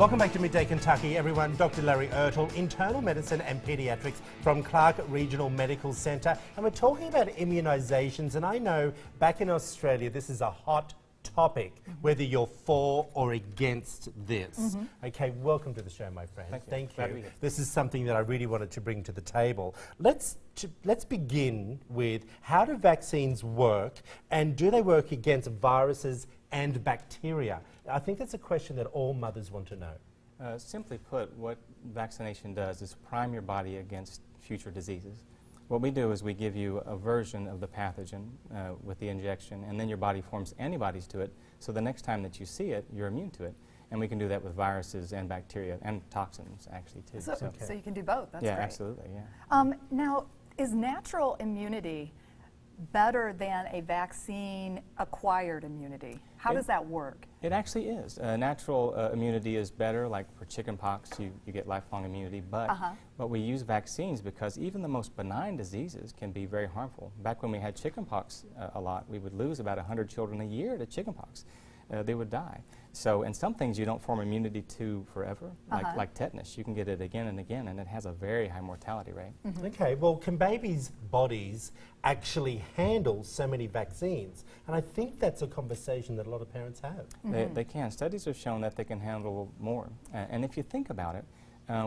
Welcome back to Midday Kentucky, everyone. Dr. Larry Ertel, Internal Medicine and Paediatrics from Clark Regional Medical Centre. And we're talking about immunisations. And I know back in Australia, this is a hot topic, whether you're for or against this. Okay, welcome to the show, my friend. Thank you. This is something that I really wanted to bring to the table. Let's begin with, how do vaccines work, and do they work against viruses and bacteria? I think that's a question that all mothers want to know. Simply put, what vaccination does is prime your body against future diseases. What we do is we give you a version of the pathogen with the injection, and then your body forms antibodies to it, so the next time that you see it, you're immune to it. And we can do that with viruses and bacteria and toxins, actually, too. So you can do both. That's yeah, great. Absolutely, yeah. Now, is natural immunity better than a vaccine-acquired immunity? How does that work? It actually is. Natural immunity is better, like for chickenpox, you get lifelong immunity, but we use vaccines because even the most benign diseases can be very harmful. Back when we had chickenpox a lot, we would lose about 100 children a year to chickenpox. They would die. So, and some things you don't form immunity to forever, like tetanus. You can get it again and again, and it has a very high mortality rate. Okay, well, can babies' bodies actually handle so many vaccines? And I think that's a conversation that a lot of parents have. They can. Studies have shown that they can handle more. And if you think about it,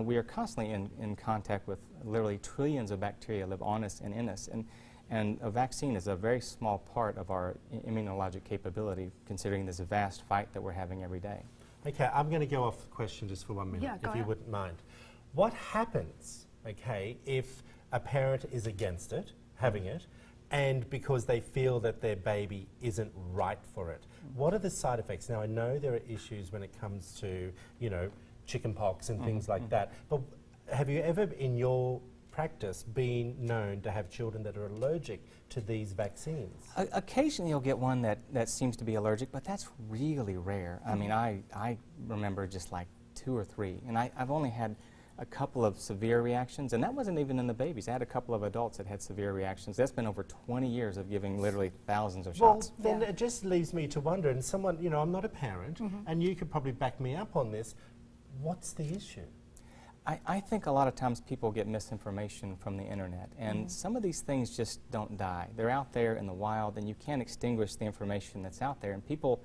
we are constantly in contact with literally trillions of bacteria live on us and in us. And a vaccine is a very small part of our immunologic capability, considering this vast fight that we're having every day. Okay, I'm going to go off the question just for 1 minute, if you wouldn't mind. What happens, okay, if a parent is against it, having it, and because they feel that their baby isn't right for it? What are the side effects? Now, I know there are issues when it comes to, you know, chickenpox and things like that, but have you ever, in your practice, been known to have children that are allergic to these vaccines? Occasionally you'll get one that seems to be allergic, but that's really rare. I mean, I remember just like 2 or 3, and I've only had a couple of severe reactions, and that wasn't even in the babies. I had a couple of adults that had severe reactions. That's been over 20 years of giving literally thousands of shots. Well, then it just leaves me to wonder, and someone, you know, I'm not a parent, and you could probably back me up on this, what's the issue? I think a lot of times people get misinformation from the internet, and some of these things just don't die. They're out there in the wild, and you can't extinguish the information that's out there, and people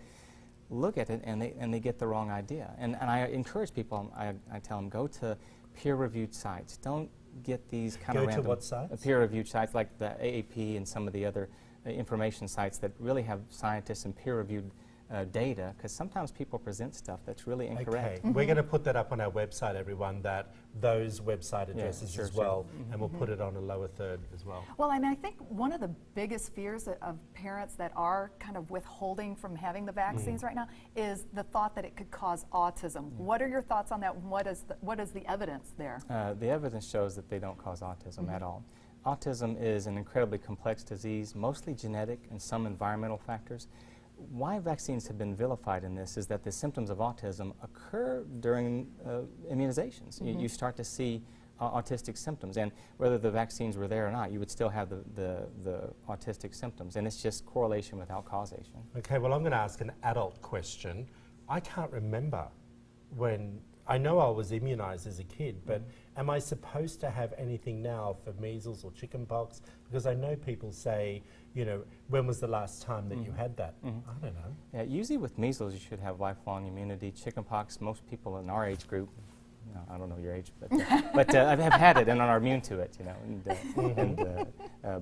look at it and they get the wrong idea. And I encourage people, I tell them, go to peer-reviewed sites. Don't get these kind of random... Go to what sites? Peer-reviewed sites like the AAP and some of the other information sites that really have scientists and peer-reviewed data, because sometimes people present stuff that's really incorrect. Okay, we're going to put that up on our website, everyone, those website addresses as well, and we'll put it on a lower third as well. Well, and I think one of the biggest fears of parents that are kind of withholding from having the vaccines right now is the thought that it could cause autism. What are your thoughts on that? What is the evidence there? The evidence shows that they don't cause autism at all. Autism is an incredibly complex disease, mostly genetic and some environmental factors. Why vaccines have been vilified in this is that the symptoms of autism occur during immunizations. You start to see autistic symptoms, and whether the vaccines were there or not, you would still have the autistic symptoms, and it's just correlation without causation. Okay, well, I'm going to ask an adult question. I can't remember when, I know I was immunized as a kid, but am I supposed to have anything now for measles or chickenpox? Because I know people say, you know, when was the last time that you had that? I don't know. Yeah, usually with measles you should have lifelong immunity. Chickenpox, most people in our age group, no, I don't know your age, but have had it and are immune to it, you know.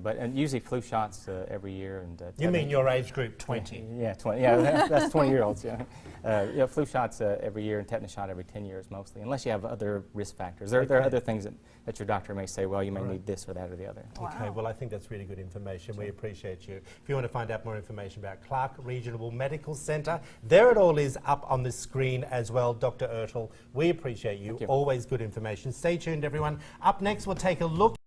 And usually flu shots every year. And you mean your age group, 20? Yeah, 20. Yeah, that's 20-year-olds. Yeah, flu shots every year and tetanus shot every 10 years mostly, unless you have other risk factors. There are other things that your doctor may say, well, you may need this or that or the other. Okay, well, I think that's really good information. We appreciate you. If you want to find out more information about Clark Regional Medical Centre, there it all is up on the screen as well. Dr. Ertel, we appreciate you. Always good information. Stay tuned, everyone. Up next, we'll take a look